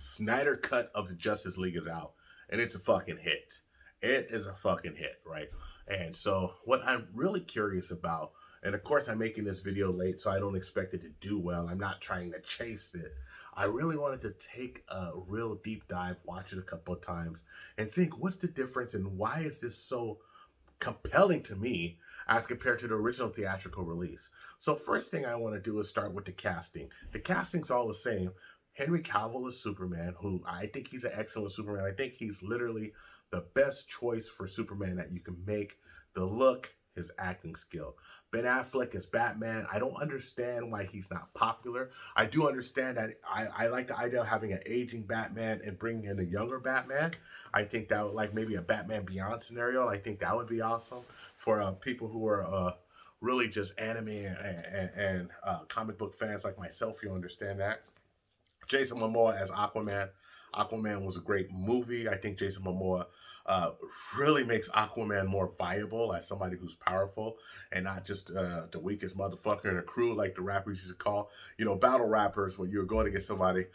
Snyder cut of the Justice League is out, and it's a fucking hit. It is a fucking hit, right? And so, what I'm really curious about, and of course, I'm making this video late, so I don't expect it to do well. I'm not trying to chase it. I really wanted to take a real deep dive, watch it a couple of times, and think what's the difference and why is this so compelling to me as compared to the original theatrical release. So first thing I want to do is start with the casting. The casting's all the same. Henry Cavill is Superman, who I think he's an excellent Superman. I think he's literally the best choice for Superman that you can make. The look, his acting skill. Ben Affleck is Batman. I don't understand why he's not popular. I do understand that I like the idea of having an aging Batman and bringing in a younger Batman. I think that would, like, maybe a Batman Beyond scenario. I think that would be awesome for people who are really just anime and comic book fans like myself. You understand that. Jason Momoa as Aquaman. Aquaman was a great movie. I think Jason Momoa uh, really makes Aquaman more viable as somebody who's powerful and not just the weakest motherfucker in a crew like the rappers used to call. You know, battle rappers, when you're going to get somebody,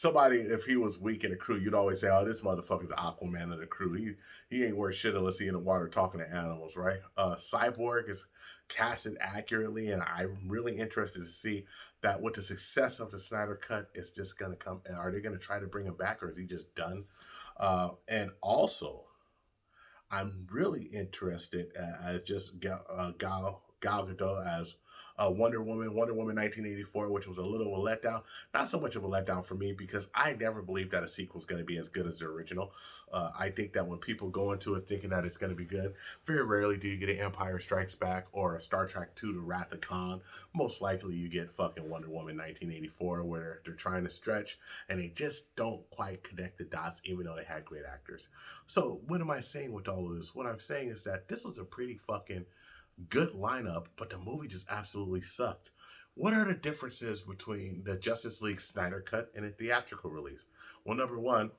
if he was weak in the crew, you'd always say, oh, this motherfucker's the Aquaman of the crew. He ain't worth shit unless he in the water talking to animals, right? Cyborg is casted accurately, and I'm really interested to see that with the success of the Snyder Cut is just going to come. Are they going to try to bring him back, or is he just done? And also, I'm really interested as just Gal Gadot as Wonder Woman 1984, which was a little of a letdown. Not so much of a letdown for me because I never believed that a sequel was going to be as good as the original. I think that when people go into it thinking that it's going to be good, very rarely do you get an Empire Strikes Back or a Star Trek 2 The Wrath of Khan. Most likely you get fucking Wonder Woman 1984 where they're trying to stretch and they just don't quite connect the dots even though they had great actors. So what am I saying with all of this? What I'm saying is that this was a pretty fucking good lineup, but the movie just absolutely sucked. What are the differences between the Justice League Snyder Cut and a theatrical release? Well, number one,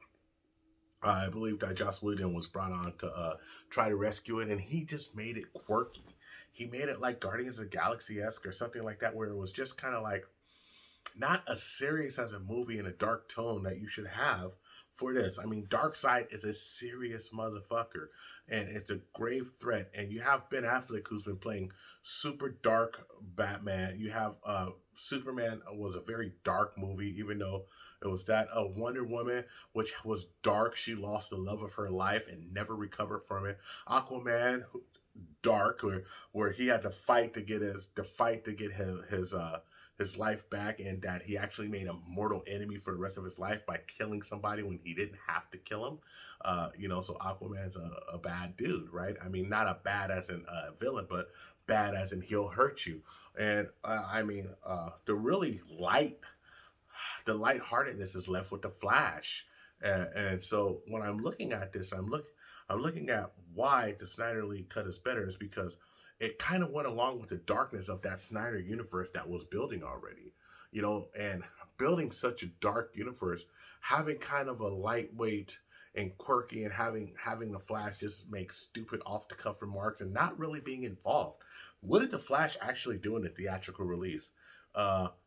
I believe that Joss Whedon was brought on to try to rescue it, and he just made it quirky. He made it like Guardians of the Galaxy esque or something like that, where it was just kind of like not as serious as a movie in a dark tone that you should have for this. I mean, Darkseid is a serious motherfucker, and it's a grave threat. And you have Ben Affleck, who's been playing super dark Batman. You have Superman was a very dark movie, even though it was that Wonder Woman, which was dark. She lost the love of her life and never recovered from it. Aquaman, dark, where he had to fight to get his life back, and that he actually made a mortal enemy for the rest of his life by killing somebody when he didn't have to kill him. So Aquaman's a bad dude, right? I mean, not a bad as in a villain, but bad as in he'll hurt you. And the really the lightheartedness is left with the Flash. And so when I'm looking at this, I'm looking at why the Snyder League cut is better is because it kind of went along with the darkness of that Snyder universe that was building already, and building such a dark universe, having kind of a lightweight and quirky, and having the Flash just make stupid off the cuff remarks and not really being involved. What did the Flash actually do in the theatrical release?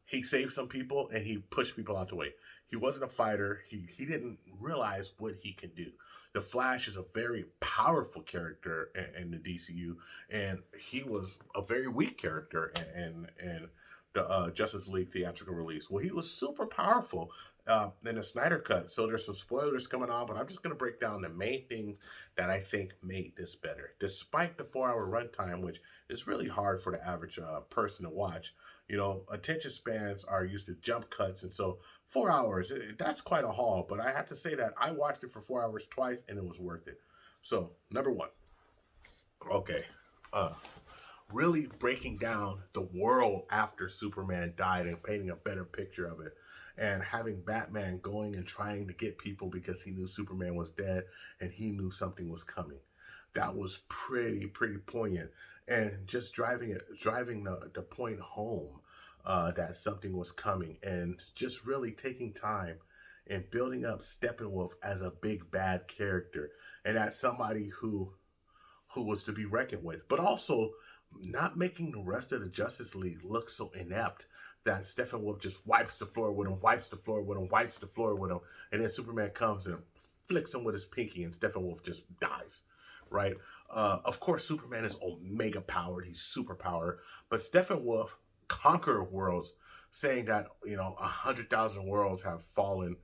He saved some people and he pushed people out the way. He wasn't a fighter. He didn't realize what he can do. The Flash is a very powerful character in the DCU, and he was a very weak character in the Justice League theatrical release. Well, he was super powerful in the Snyder Cut. So there's some spoilers coming on, but I'm just going to break down the main things that I think made this better. Despite the 4-hour runtime, which is really hard for the average person to watch, attention spans are used to jump cuts, and so 4 hours, that's quite a haul. But I have to say that I watched it for 4 hours twice, and it was worth it. So, number one, okay, really breaking down the world after Superman died and painting a better picture of it. And having Batman going and trying to get people because he knew Superman was dead and he knew something was coming. That was pretty poignant. And just driving the point home that something was coming, and just really taking time and building up Steppenwolf as a big bad character and as somebody who was to be reckoned with, but also not making the rest of the Justice League look so inept that Steppenwolf just wipes the floor with him, wipes the floor with him, wipes the floor with him, and then Superman comes and flicks him with his pinky, and Steppenwolf just dies, right? Of course, Superman is omega powered; he's super powered, but Steppenwolf conquer worlds, saying that 100,000 worlds have fallen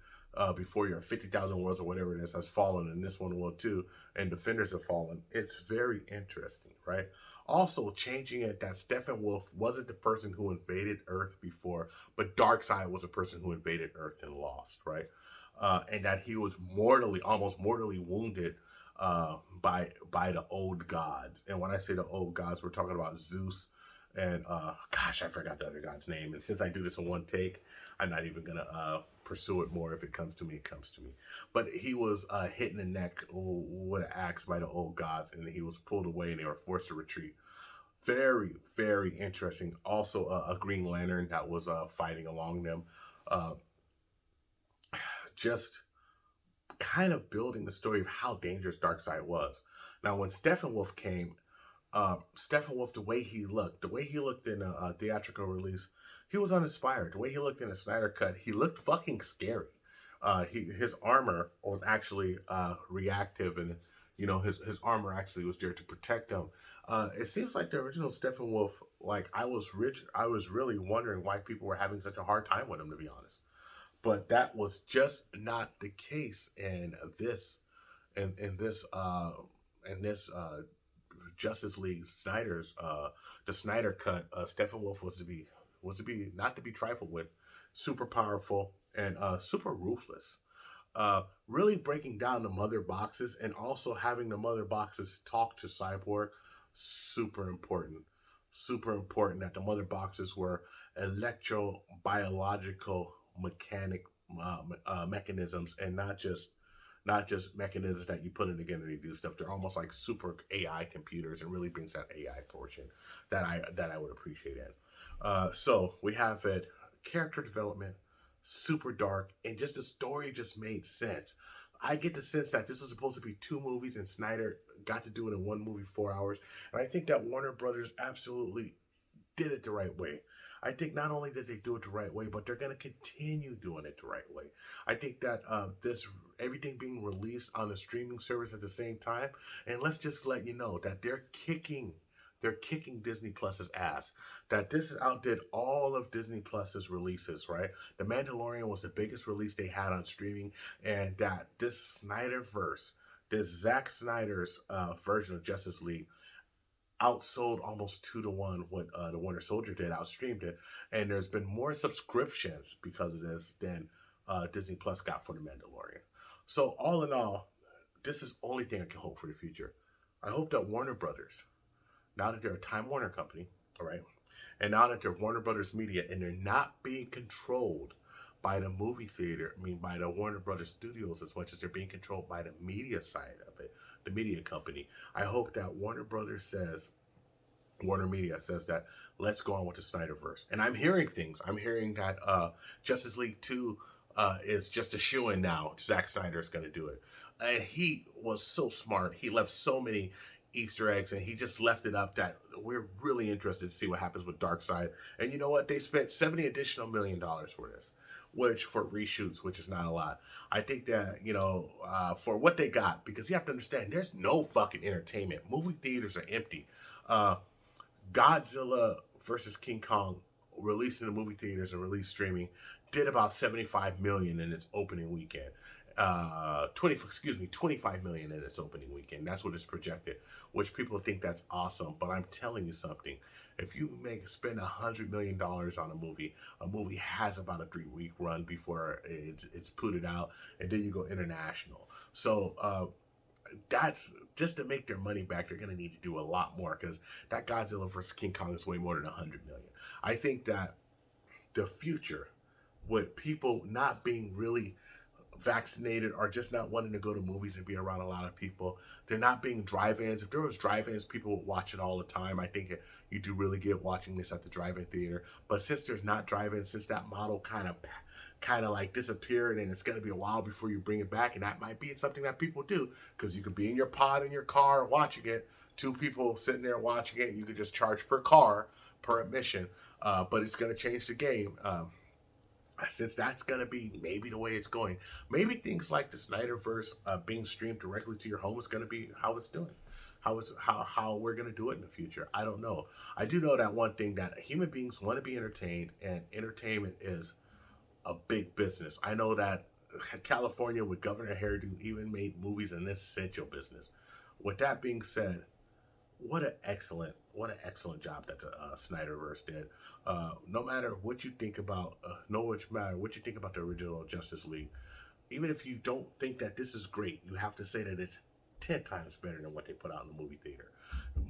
before your 50,000 worlds or whatever it is has fallen, and this one will too, and Defenders have fallen. It's very interesting, right? Also, changing it that Steppenwolf wasn't the person who invaded Earth before, but Darkseid was a person who invaded Earth and lost, right? And that he was almost mortally wounded by the old gods. And when I say the old gods, we're talking about Zeus and gosh, I forgot the other god's name. And since I do this in one take, I'm not even gonna pursue it more. If it comes to me, it comes to me. But he was hit in the neck with an axe by the old gods, and he was pulled away, and they were forced to retreat. Very, very interesting. Also, a Green Lantern that was fighting along them. Uh, just kind of building the story of how dangerous Darkseid was. Now, when Steppenwolf came, Steppenwolf, the way he looked in a theatrical release, he was uninspired. The way he looked in a Snyder cut, he looked fucking scary. His armor was actually reactive, and his armor actually was there to protect him. It seems like the original Steppenwolf, like I was really wondering why people were having such a hard time with him, to be honest. But that was just not the case in this Justice League Snyder's the Snyder cut. Steppenwolf was to be not to be trifled with, super powerful and super ruthless. Really breaking down the mother boxes and also having the mother boxes talk to Cyborg, super important. Super important that the mother boxes were electrobiological mechanic mechanisms, and not just mechanisms that you put in together and do stuff. They're almost like super AI computers, and really brings that AI portion that I would appreciate in. So we have it, character development, super dark, and just the story just made sense. I get the sense that this was supposed to be two movies, and Snyder got to do it in one movie, 4 hours. And I think that Warner Brothers absolutely did it the right way. I think not only did they do it the right way, but they're going to continue doing it the right way. I think that this everything being released on the streaming service at the same time, and let's just let you know that they're kicking Disney Plus's ass. That this outdid all of Disney Plus's releases, right? The Mandalorian was the biggest release they had on streaming, and that this Snyderverse, this Zack Snyder's version of Justice League, outsold almost 2 to 1 what the Winter Soldier did, outstreamed it, and there's been more subscriptions because of this than Disney Plus got for the Mandalorian. So all in all, this is the only thing I can hope for the future. I hope that Warner Brothers, now that they're a Time Warner company, all right, and now that they're Warner Brothers Media, and they're not being controlled by the movie theater, I mean by the Warner Brothers Studios as much as they're being controlled by the media side of it, the media company. I hope that Warner Media says that let's go on with the Snyderverse. And I'm hearing things. I'm hearing that Justice League 2 is just a shoo-in now. Zack Snyder is going to do it. And he was so smart. He left so many Easter eggs, and he just left it up that we're really interested to see what happens with Darkseid. And you know what? They spent $70 additional million for this, which for reshoots, which is not a lot. I think that, for what they got, because you have to understand, there's no fucking entertainment. Movie theaters are empty. Uh, Godzilla versus King Kong, released in the movie theaters and released streaming, did about 75 million in its opening weekend. 25 million in its opening weekend. That's what it's projected, which people think that's awesome. But I'm telling you something. If you spend $100 million on a movie has about a 3-week run before it's put it out, and then you go international. So that's just to make their money back. They're going to need to do a lot more, because that Godzilla versus King Kong is way more than 100 million. I think that the future, with people not being really vaccinated or just not wanting to go to movies and be around a lot of people, they're not being drive-ins. If there was drive-ins, people would watch it all the time. I think you do really get watching this at the drive-in theater. But since there's not drive-ins, since that model kind of like disappeared, and it's going to be a while before you bring it back, and that might be something that people do, because you could be in your pod in your car watching it, 2 people sitting there watching it, and you could just charge per car per admission. but it's going to change the game. Since that's gonna be maybe the way it's going, maybe things like the Snyderverse being streamed directly to your home is gonna be how it's doing, how we're gonna do it in the future. I don't know. I do know that one thing, that human beings want to be entertained, and entertainment is a big business. I know that California with Governor Hairdo even made movies an essential business. With that being said, what an excellent job that the Snyderverse did. No matter what you think about, no matter what you think about the original Justice League, even if you don't think that this is great, you have to say that it's 10 times better than what they put out in the movie theater.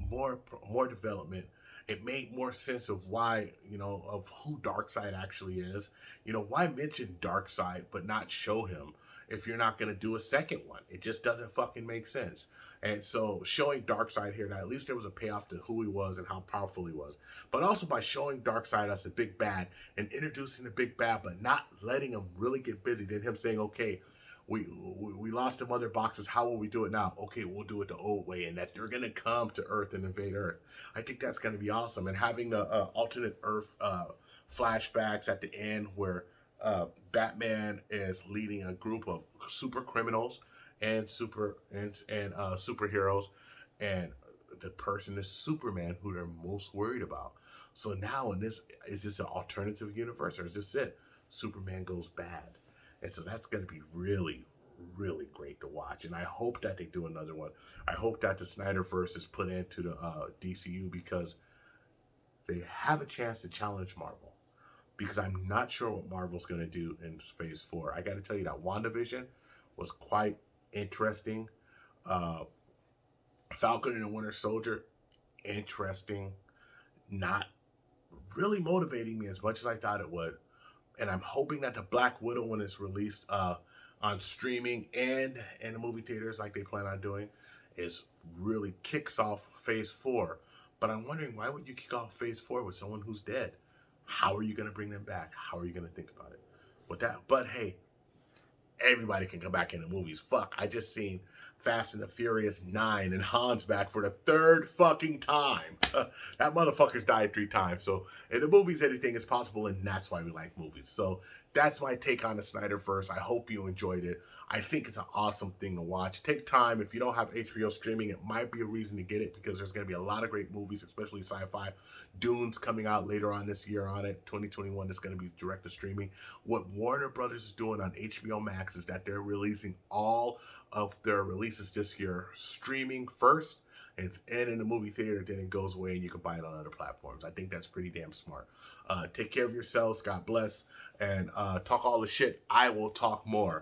More, more development. It made more sense of why, of who Darkseid actually is. Why mention Darkseid but not show him if you're not going to do a second one? It just doesn't fucking make sense. And so showing Darkseid here, now at least there was a payoff to who he was and how powerful he was. But also by showing Darkseid as the big bad and introducing the big bad, but not letting him really get busy. Then him saying, okay, we lost the mother boxes. How will we do it now? Okay, we'll do it the old way, and that they're gonna come to Earth and invade Earth. I think that's gonna be awesome. And having the alternate Earth flashbacks at the end where Batman is leading a group of super criminals and superheroes, and the person is Superman, who they're most worried about. So now, is this an alternative universe, or is this it? Superman goes bad. And so that's going to be really, really great to watch. And I hope that they do another one. I hope that the Snyderverse is put into the DCU, because they have a chance to challenge Marvel. Because I'm not sure what Marvel's going to do in Phase 4. I got to tell you that WandaVision was quite interesting. Falcon and the Winter Soldier, interesting. Not really motivating me as much as I thought it would. And I'm hoping that the Black Widow one is released on streaming and in the movie theaters like they plan on doing, is really kicks off Phase 4. But I'm wondering, why would you kick off Phase 4 with someone who's dead? How are you going to bring them back? How are you going to think about it? With that, but hey, everybody can come back in the movies. Fuck, I just seen Fast and the Furious 9 and Han's back for the third fucking time. That motherfucker's died 3 times. So in the movies, anything is possible, and that's why we like movies. So that's my take on the Snyderverse. I hope you enjoyed it. I think it's an awesome thing to watch. Take time. If you don't have HBO streaming, it might be a reason to get it, because there's going to be a lot of great movies, especially sci-fi. Dune's coming out later on this year on it. 2021 is going to be direct to streaming. What Warner Brothers is doing on HBO Max is that they're releasing all of their releases this year streaming first, and in the movie theater, then it goes away and you can buy it on other platforms. I think that's pretty damn smart. Take care of yourselves. God bless. And talk all the shit. I will talk more.